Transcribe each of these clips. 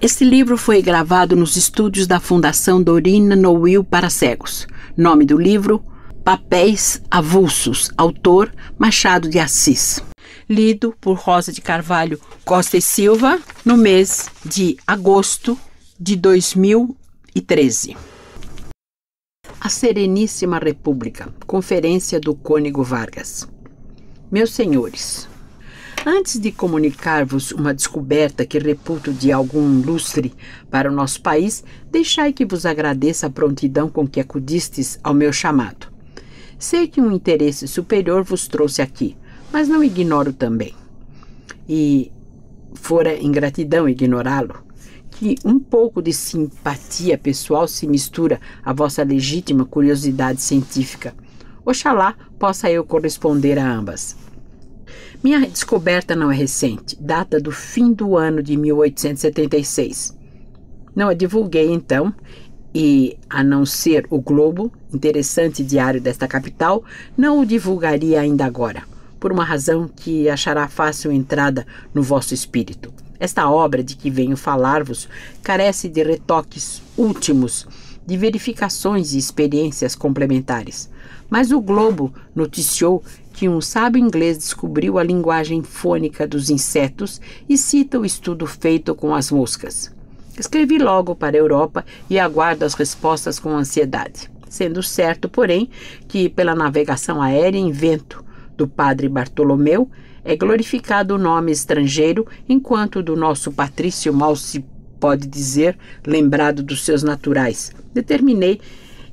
Este livro foi gravado nos estúdios da Fundação Dorina Noil para Cegos. Nome do livro: Papéis Avulsos. Autor: Machado de Assis. Lido por Rosa de Carvalho Costa e Silva no mês de agosto de 2013. A Sereníssima República. Conferência do Cônego Vargas. Meus senhores, antes de comunicar-vos uma descoberta que reputo de algum lustre para o nosso país, deixai que vos agradeça a prontidão com que acudistes ao meu chamado. Sei que um interesse superior vos trouxe aqui, mas não ignoro também, e fora ingratidão ignorá-lo, que um pouco de simpatia pessoal se mistura à vossa legítima curiosidade científica. Oxalá possa eu corresponder a ambas. Minha descoberta não é recente, data do fim do ano de 1876. Não a divulguei então, e, a não ser o Globo, interessante diário desta capital, não o divulgaria ainda agora, por uma razão que achará fácil entrada no vosso espírito. Esta obra de que venho falar-vos carece de retoques últimos, de verificações e experiências complementares. Mas o Globo noticiou que um sábio inglês descobriu a linguagem fônica dos insetos e cita o estudo feito com as moscas. Escrevi logo para a Europa e aguardo as respostas com ansiedade, sendo certo, porém, que pela navegação aérea em vento do padre Bartolomeu é glorificado o nome estrangeiro, enquanto do nosso patrício mal se pode dizer lembrado dos seus naturais. Determinei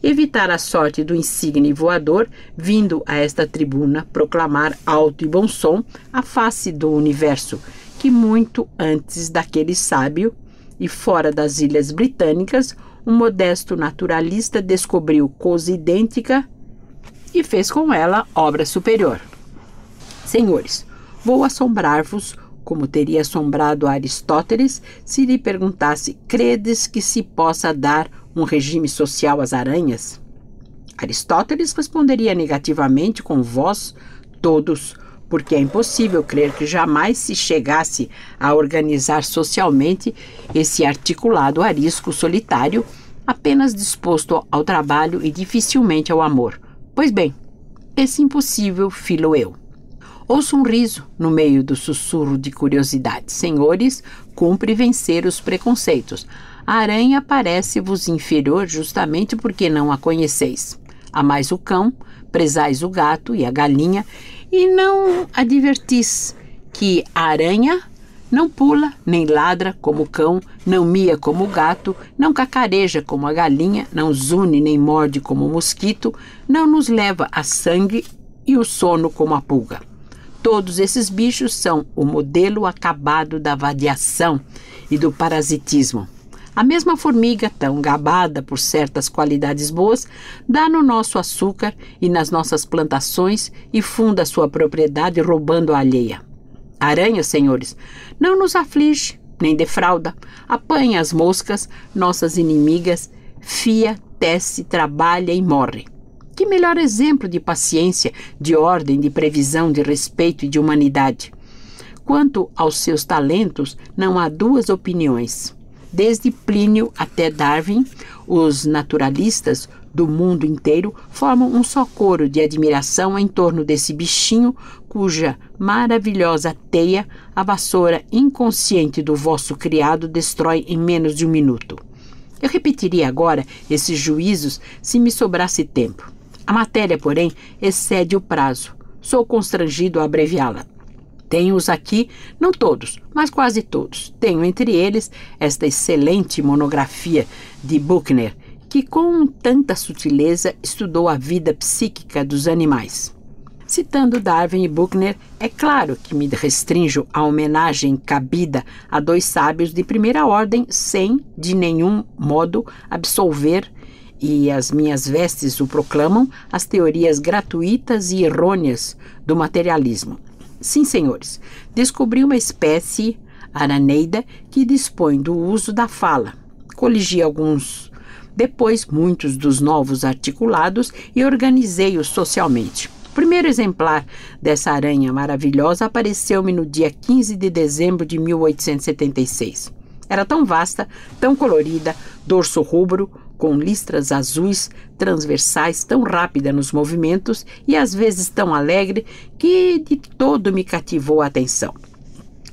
evitar a sorte do insigne voador, vindo a esta tribuna proclamar alto e bom som a face do universo, que muito antes daquele sábio, e fora das Ilhas Britânicas, um modesto naturalista descobriu coisa idêntica e fez com ela obra superior. Senhores, vou assombrar-vos, como teria assombrado Aristóteles, se lhe perguntasse: credes que se possa dar um regime social às aranhas? Aristóteles responderia negativamente com vós todos, porque é impossível crer que jamais se chegasse a organizar socialmente esse articulado arisco solitário, apenas disposto ao trabalho e dificilmente ao amor. Pois bem, esse impossível filo eu. Ouço um riso no meio do sussurro de curiosidade. Senhores, cumpre vencer os preconceitos. A aranha parece-vos inferior justamente porque não a conheceis. Amais o cão, prezais o gato e a galinha, e não advertis que a aranha não pula nem ladra como o cão, não mia como o gato, não cacareja como a galinha, não zune nem morde como o mosquito, não nos leva a sangue e o sono como a pulga. Todos esses bichos são o modelo acabado da vadiação e do parasitismo. A mesma formiga, tão gabada por certas qualidades boas, dá no nosso açúcar e nas nossas plantações e funda sua propriedade roubando a alheia. A aranha, senhores, não nos aflige, nem defrauda. Apanha as moscas, nossas inimigas, fia, tece, trabalha e morre. Que melhor exemplo de paciência, de ordem, de previsão, de respeito e de humanidade. Quanto aos seus talentos, não há duas opiniões. Desde Plínio até Darwin, os naturalistas do mundo inteiro formam um só coro de admiração em torno desse bichinho cuja maravilhosa teia a vassoura inconsciente do vosso criado destrói em menos de um minuto. Eu repetiria agora esses juízos se me sobrasse tempo. A matéria, porém, excede o prazo. Sou constrangido a abreviá-la. Tenho-os aqui, não todos, mas quase todos. Tenho entre eles esta excelente monografia de Buchner, que com tanta sutileza estudou a vida psíquica dos animais. Citando Darwin e Buchner, é claro que me restrinjo à homenagem cabida a dois sábios de primeira ordem, sem, de nenhum modo, absolver, e as minhas vestes o proclamam, as teorias gratuitas e errôneas do materialismo. Sim, senhores, descobri uma espécie, Araneida, que dispõe do uso da fala. Coligi alguns, depois muitos dos novos articulados e organizei-os socialmente. O primeiro exemplar dessa aranha maravilhosa apareceu-me no dia 15 de dezembro de 1876. Era tão vasta, tão colorida, dorso rubro, com listras azuis transversais, tão rápida nos movimentos e às vezes tão alegre, que de todo me cativou a atenção.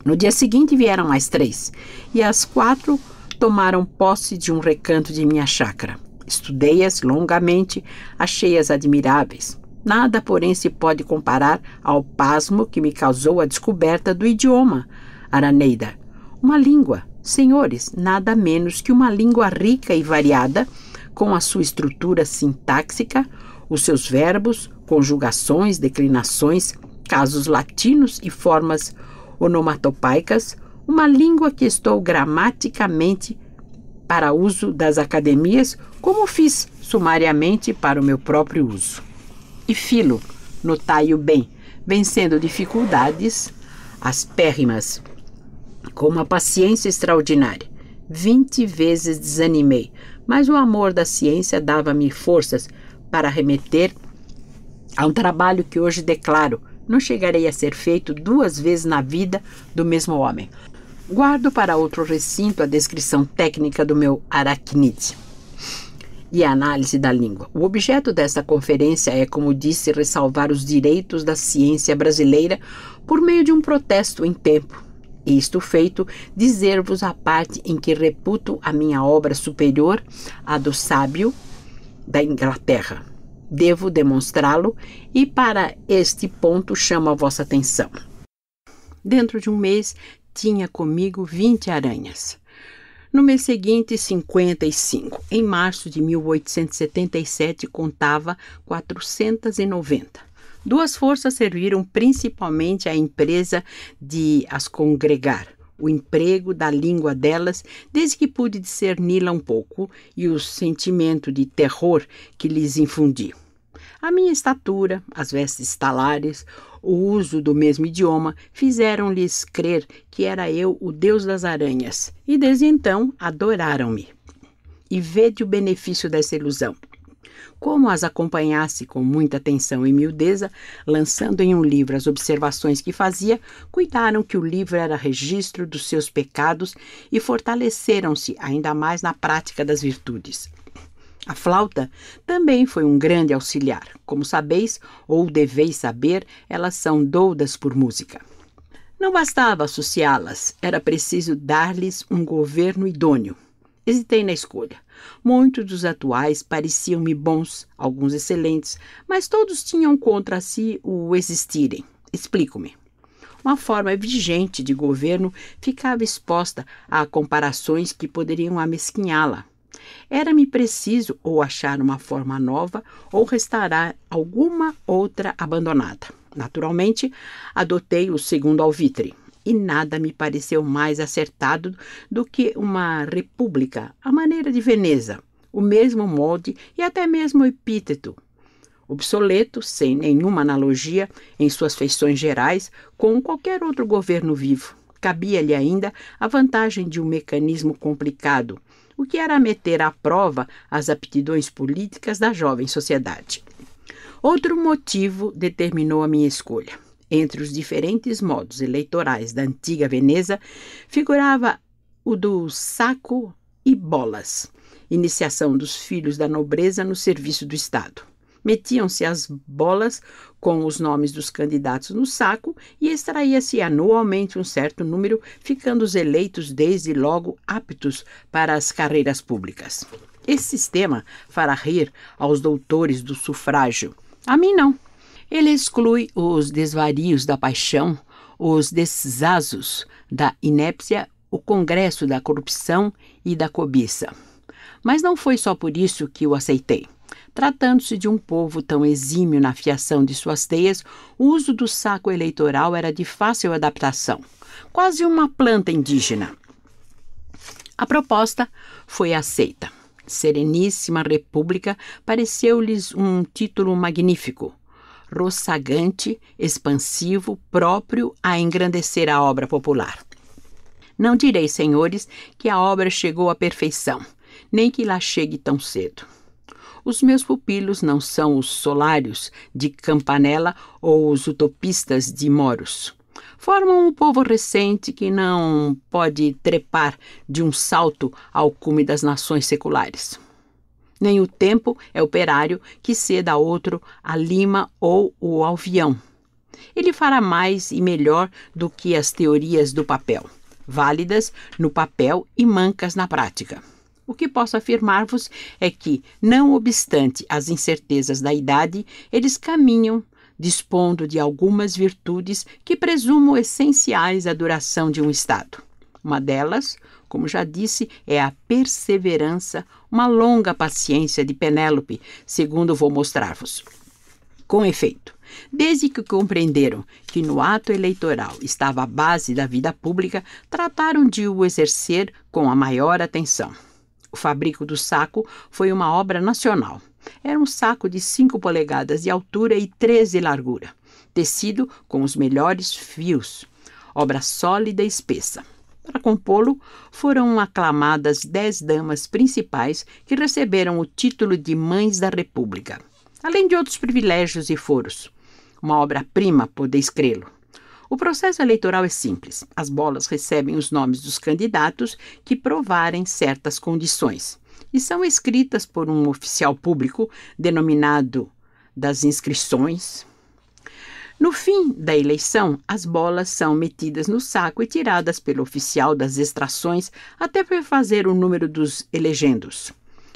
No dia seguinte vieram mais 3, e as 4 tomaram posse de um recanto de minha chácara. Estudei-as longamente, achei-as admiráveis. Nada, porém, se pode comparar ao pasmo que me causou a descoberta do idioma araneida. Uma língua, senhores, nada menos que uma língua rica e variada, com a sua estrutura sintáxica, os seus verbos, conjugações, declinações, casos latinos e formas onomatopeicas, uma língua que estou gramaticamente para uso das academias, como fiz sumariamente para o meu próprio uso. E filo, notai-o bem, vencendo dificuldades aspérrimas, com uma paciência extraordinária. 20 vezes desanimei, mas o amor da ciência dava-me forças para remeter a um trabalho que hoje declaro não chegarei a ser feito 2 vezes na vida do mesmo homem. Guardo para outro recinto a descrição técnica do meu aracnídeo e a análise da língua. O objeto desta conferência é, como disse, ressalvar os direitos da ciência brasileira por meio de um protesto em tempo. Isto feito, dizer-vos a parte em que reputo a minha obra superior à do sábio da Inglaterra. Devo demonstrá-lo e para este ponto chamo a vossa atenção. Dentro de um mês, tinha comigo 20 aranhas. No mês seguinte, 55. Em março de 1877, contava 490. 2 forças serviram principalmente à empresa de as congregar, o emprego da língua delas, desde que pude discerni-la um pouco, e o sentimento de terror que lhes infundi. A minha estatura, as vestes talares, o uso do mesmo idioma, fizeram-lhes crer que era eu o deus das aranhas, e desde então adoraram-me. E vede o benefício dessa ilusão. Como as acompanhasse com muita atenção e miudeza, lançando em um livro as observações que fazia, cuidaram que o livro era registro dos seus pecados e fortaleceram-se ainda mais na prática das virtudes. A flauta também foi um grande auxiliar. Como sabeis, ou deveis saber, elas são doudas por música. Não bastava associá-las, era preciso dar-lhes um governo idôneo. Hesitei na escolha. Muitos dos atuais pareciam-me bons, alguns excelentes, mas todos tinham contra si o existirem. Explico-me. Uma forma vigente de governo ficava exposta a comparações que poderiam amesquinhá-la. Era-me preciso ou achar uma forma nova ou restaurar alguma outra abandonada. Naturalmente, adotei o segundo alvitre. E nada me pareceu mais acertado do que uma república, à maneira de Veneza, o mesmo molde e até mesmo o epíteto. Obsoleto, sem nenhuma analogia em suas feições gerais, com qualquer outro governo vivo. Cabia-lhe ainda a vantagem de um mecanismo complicado, o que era meter à prova as aptidões políticas da jovem sociedade. Outro motivo determinou a minha escolha. Entre os diferentes modos eleitorais da antiga Veneza, figurava o do saco e bolas, iniciação dos filhos da nobreza no serviço do Estado. Metiam-se as bolas com os nomes dos candidatos no saco e extraía-se anualmente um certo número, ficando os eleitos desde logo aptos para as carreiras públicas. Esse sistema fará rir aos doutores do sufrágio. A mim não. Ele exclui os desvarios da paixão, os desasos da inépcia, o congresso da corrupção e da cobiça. Mas não foi só por isso que o aceitei. Tratando-se de um povo tão exímio na fiação de suas teias, o uso do saco eleitoral era de fácil adaptação, quase uma planta indígena. A proposta foi aceita. Sereníssima República pareceu-lhes um título magnífico, roçagante, expansivo, próprio a engrandecer a obra popular. Não direi, senhores, que a obra chegou à perfeição, nem que lá chegue tão cedo. Os meus pupilos não são os solários de Campanella ou os utopistas de Moros. Formam um povo recente que não pode trepar de um salto ao cume das nações seculares. Nem o tempo é operário que ceda a outro a lima ou o alvião. Ele fará mais e melhor do que as teorias do papel, válidas no papel e mancas na prática. O que posso afirmar-vos é que, não obstante as incertezas da idade, eles caminham dispondo de algumas virtudes que presumo essenciais à duração de um Estado. Uma delas, como já disse, é a perseverança, uma longa paciência de Penélope, segundo vou mostrar-vos. Com efeito, desde que compreenderam que no ato eleitoral estava a base da vida pública, trataram de o exercer com a maior atenção. O fabrico do saco foi uma obra nacional. Era um saco de 5 polegadas de altura e 3 de largura, tecido com os melhores fios, obra sólida e espessa. Para compô-lo, foram aclamadas 10 damas principais que receberam o título de Mães da República, além de outros privilégios e foros. Uma obra-prima, podeis crê-lo. O processo eleitoral é simples. As bolas recebem os nomes dos candidatos que provarem certas condições e são escritas por um oficial público denominado das inscrições. No fim da eleição, as bolas são metidas no saco e tiradas pelo oficial das extrações até fazer o número dos elegendos.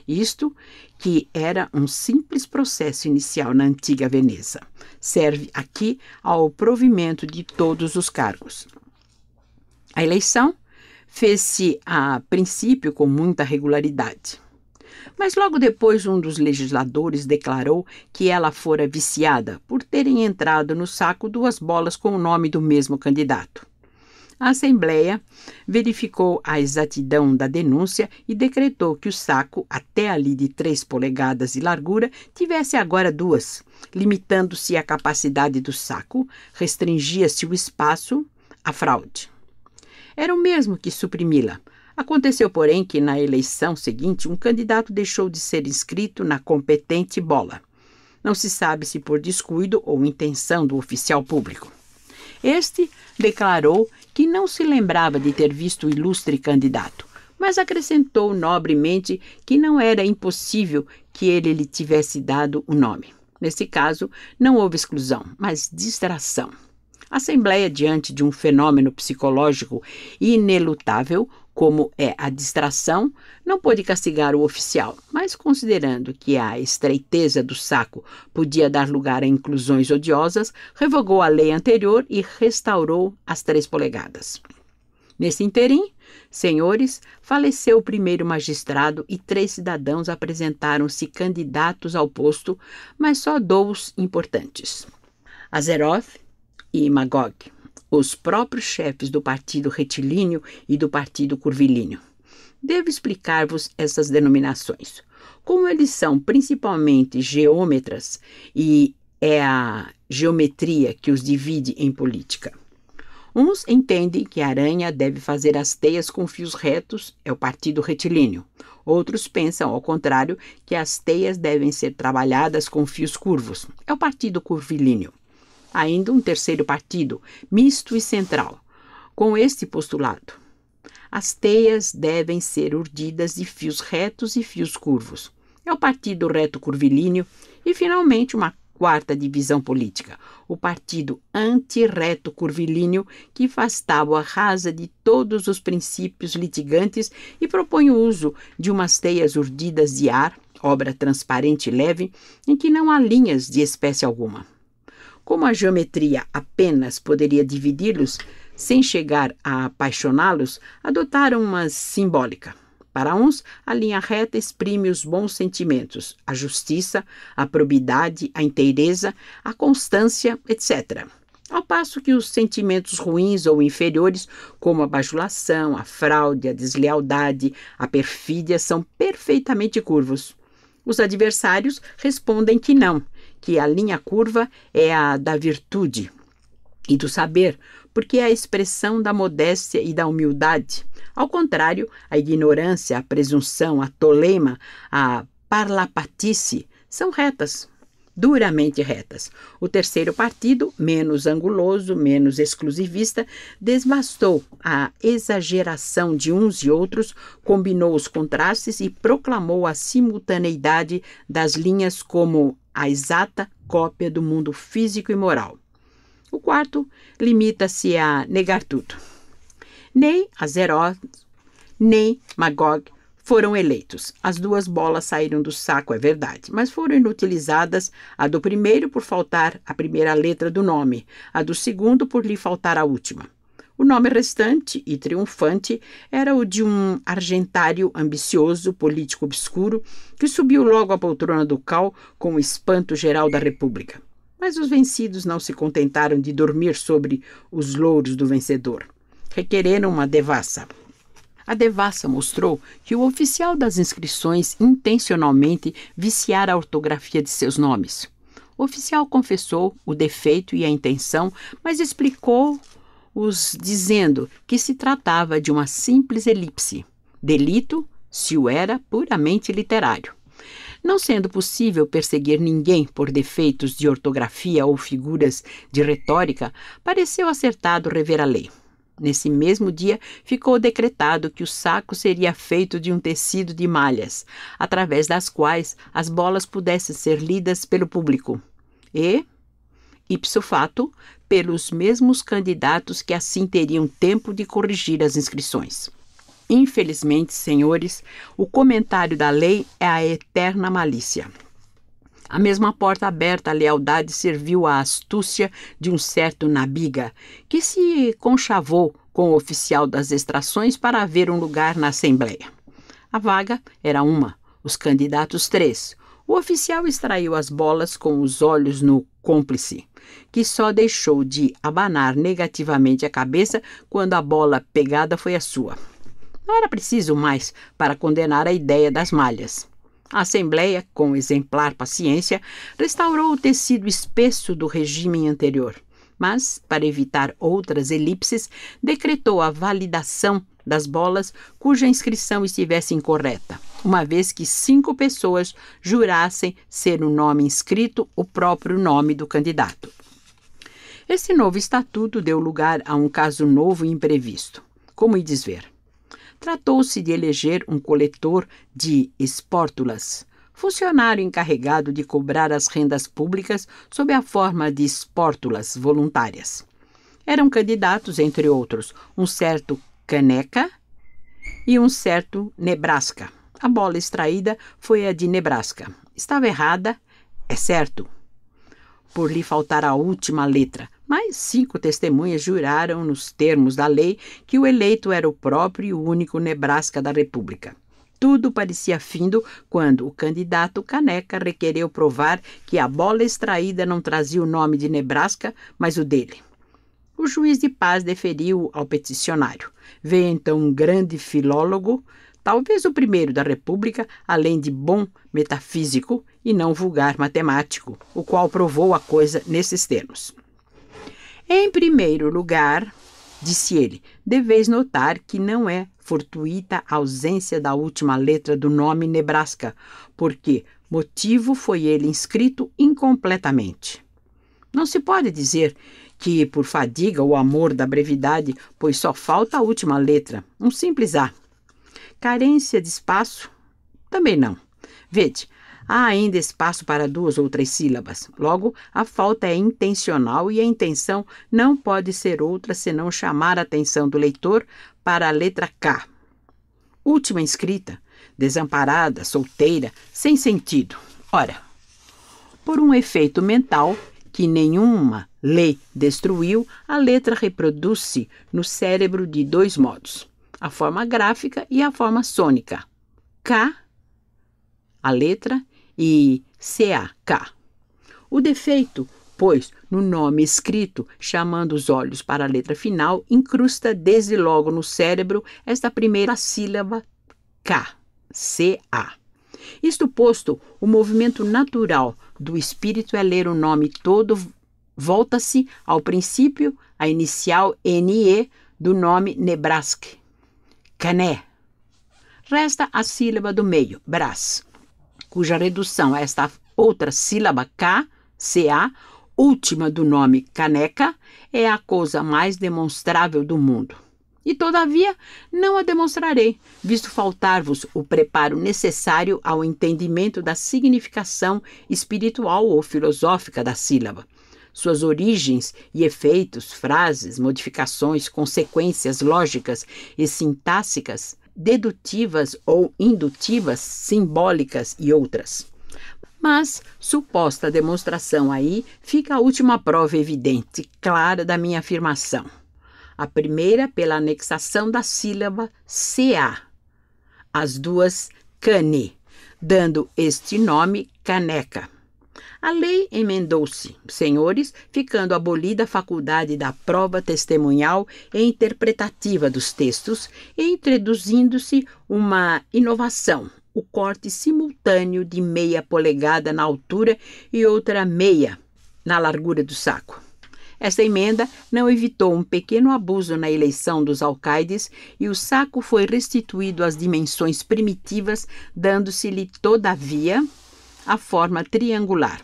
Isto, que era um simples processo inicial na antiga Veneza, serve aqui ao provimento de todos os cargos. A eleição fez-se a princípio com muita regularidade. Mas logo depois um dos legisladores declarou que ela fora viciada por terem entrado no saco 2 bolas com o nome do mesmo candidato. A Assembleia verificou a exatidão da denúncia e decretou que o saco, até ali de 3 polegadas de largura, tivesse agora 2. Limitando-se a capacidade do saco, restringia-se o espaço à fraude. Era o mesmo que suprimi-la. Aconteceu, porém, que na eleição seguinte um candidato deixou de ser inscrito na competente bola. Não se sabe se por descuido ou intenção do oficial público. Este declarou que não se lembrava de ter visto o ilustre candidato, mas acrescentou nobremente que não era impossível que ele lhe tivesse dado o nome. Nesse caso, não houve exclusão, mas distração. A Assembleia, diante de um fenômeno psicológico inelutável, como é a distração, não pôde castigar o oficial, mas considerando que a estreiteza do saco podia dar lugar a inclusões odiosas, revogou a lei anterior e restaurou as 3 polegadas. Nesse interim, senhores, faleceu o primeiro magistrado e 3 cidadãos apresentaram-se candidatos ao posto, mas só 2 importantes: Azeroth e Magog, os próprios chefes do partido retilíneo e do partido curvilíneo. Devo explicar-vos essas denominações. Como eles são principalmente geômetras e é a geometria que os divide em política. Uns entendem que a aranha deve fazer as teias com fios retos, é o partido retilíneo. Outros pensam, ao contrário, que as teias devem ser trabalhadas com fios curvos, é o partido curvilíneo. Ainda um terceiro partido, misto e central, com este postulado: as teias devem ser urdidas de fios retos e fios curvos. É o partido reto-curvilíneo e, finalmente, uma 4ª divisão política, o partido anti-reto-curvilíneo, que faz tábua rasa de todos os princípios litigantes e propõe o uso de umas teias urdidas de ar, obra transparente e leve, em que não há linhas de espécie alguma. Como a geometria apenas poderia dividi-los sem chegar a apaixoná-los, adotaram uma simbólica. Para uns, a linha reta exprime os bons sentimentos, a justiça, a probidade, a inteireza, a constância, etc. Ao passo que os sentimentos ruins ou inferiores, como a bajulação, a fraude, a deslealdade, a perfídia, são perfeitamente curvos. Os adversários respondem que não, que a linha curva é a da virtude e do saber, porque é a expressão da modéstia e da humildade. Ao contrário, a ignorância, a presunção, a toleima, a parlapatice são retas. duramente retas. O terceiro partido, menos anguloso, menos exclusivista, desbastou a exageração de uns e outros, combinou os contrastes e proclamou a simultaneidade das linhas como a exata cópia do mundo físico e moral. O quarto limita-se a negar tudo. Nem Azeroth, nem Magog foram eleitos. As duas bolas saíram do saco, é verdade, mas foram inutilizadas, a do primeiro por faltar a primeira letra do nome, a do segundo por lhe faltar a última. O nome restante e triunfante era o de um argentário ambicioso, político obscuro, que subiu logo à poltrona ducal com o espanto geral da República. Mas os vencidos não se contentaram de dormir sobre os louros do vencedor. Requereram uma devassa. A devassa mostrou que o oficial das inscrições intencionalmente viciara a ortografia de seus nomes. O oficial confessou o defeito e a intenção, mas explicou-os dizendo que se tratava de uma simples elipse, delito se o era puramente literário. Não sendo possível perseguir ninguém por defeitos de ortografia ou figuras de retórica, pareceu acertado rever a lei. Nesse mesmo dia, ficou decretado que o saco seria feito de um tecido de malhas, através das quais as bolas pudessem ser lidas pelo público. E, ipso facto, pelos mesmos candidatos que assim teriam tempo de corrigir as inscrições. Infelizmente, senhores, o comentário da lei é a eterna malícia. A mesma porta aberta à lealdade serviu à astúcia de um certo Nabiga, que se conchavou com o oficial das extrações para haver um lugar na Assembleia. A vaga era uma, os candidatos 3. O oficial extraiu as bolas com os olhos no cúmplice, que só deixou de abanar negativamente a cabeça quando a bola pegada foi a sua. Não era preciso mais para condenar a ideia das malhas. A Assembleia, com exemplar paciência, restaurou o tecido espesso do regime anterior, mas, para evitar outras elipses, decretou a validação das bolas cuja inscrição estivesse incorreta, uma vez que 5 pessoas jurassem ser o nome inscrito o próprio nome do candidato. Esse novo estatuto deu lugar a um caso novo e imprevisto. Como ides ver? Tratou-se de eleger um coletor de espórtulas, funcionário encarregado de cobrar as rendas públicas sob a forma de espórtulas voluntárias. Eram candidatos, entre outros, um certo Caneca e um certo Nebraska. A bola extraída foi a de Nebraska. Estava errada, é certo, por lhe faltar a última letra, mas 5 testemunhas juraram, nos termos da lei, que o eleito era o próprio e único Nebraska da República. Tudo parecia findo quando o candidato Caneca requereu provar que a bola extraída não trazia o nome de Nebraska, mas o dele. O juiz de paz deferiu ao peticionário. Veio então um grande filólogo, talvez o primeiro da República, além de bom metafísico e não vulgar matemático, o qual provou a coisa nesses termos. Em primeiro lugar, disse ele, deveis notar que não é fortuita a ausência da última letra do nome Nebraska, porque motivo foi ele inscrito incompletamente. Não se pode dizer que por fadiga ou amor da brevidade, pois só falta a última letra, um simples A. Carência de espaço? Também não. Vede, há ainda espaço para 2 ou 3 sílabas. Logo, a falta é intencional e a intenção não pode ser outra senão chamar a atenção do leitor para a letra K. Última inscrita, desamparada, solteira, sem sentido. Ora, por um efeito mental que nenhuma lei destruiu, a letra reproduz-se no cérebro de 2 modos. A forma gráfica e a forma sônica. K, a letra, e CA. O defeito, pois, no nome escrito, chamando os olhos para a letra final, incrusta desde logo no cérebro esta primeira sílaba K, CA. Isto posto, o movimento natural do espírito é ler o nome todo, volta-se ao princípio, a inicial NE do nome Nebraska. Cané. Resta a sílaba do meio, Brás, cuja redução a esta outra sílaba K, CA, última do nome caneca, é a coisa mais demonstrável do mundo. E, todavia, não a demonstrarei, visto faltar-vos o preparo necessário ao entendimento da significação espiritual ou filosófica da sílaba, suas origens e efeitos, frases, modificações, consequências lógicas e sintáxicas, dedutivas ou indutivas, simbólicas e outras. Mas, suposta a demonstração aí, fica a última prova evidente, clara da minha afirmação. A primeira pela anexação da sílaba CA, as duas cane, dando este nome caneca. A lei emendou-se, senhores, ficando abolida a faculdade da prova testemunhal e interpretativa dos textos e introduzindo-se uma inovação, o corte simultâneo de meia polegada na altura e outra meia na largura do saco. Esta emenda não evitou um pequeno abuso na eleição dos alcaides e o saco foi restituído às dimensões primitivas, dando-se-lhe, todavia, a forma triangular.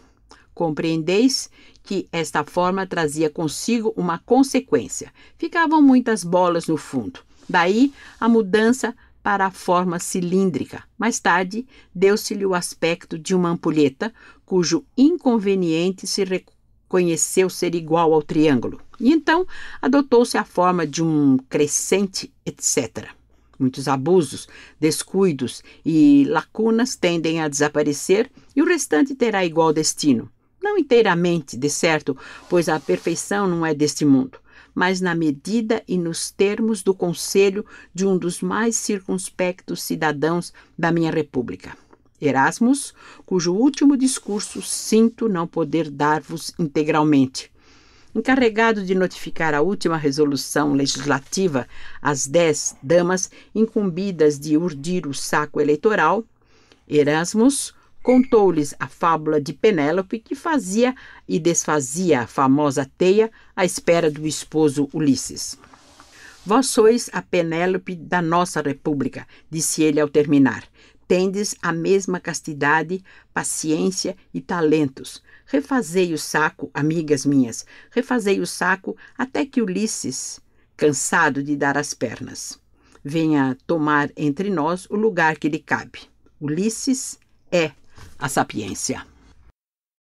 Compreendeis que esta forma trazia consigo uma consequência. Ficavam muitas bolas no fundo. Daí a mudança para a forma cilíndrica. Mais tarde, deu-se-lhe o aspecto de uma ampulheta, cujo inconveniente se reconheceu ser igual ao triângulo. E então adotou-se a forma de um crescente, etc. Muitos abusos, descuidos e lacunas tendem a desaparecer e o restante terá igual destino. Não inteiramente, de certo, pois a perfeição não é deste mundo, mas na medida e nos termos do conselho de um dos mais circunspectos cidadãos da minha república, Erasmus, cujo último discurso sinto não poder dar-vos integralmente. Encarregado de notificar a última resolução legislativa às 10 damas incumbidas de urdir o saco eleitoral, Erasmus contou-lhes a fábula de Penélope, que fazia e desfazia a famosa teia à espera do esposo Ulisses. Vós sois a Penélope da nossa república, disse ele ao terminar. Tendes a mesma castidade, paciência e talentos. Refazei o saco, amigas minhas, refazei o saco até que Ulisses, cansado de dar as pernas, venha tomar entre nós o lugar que lhe cabe. Ulisses é a sapiência.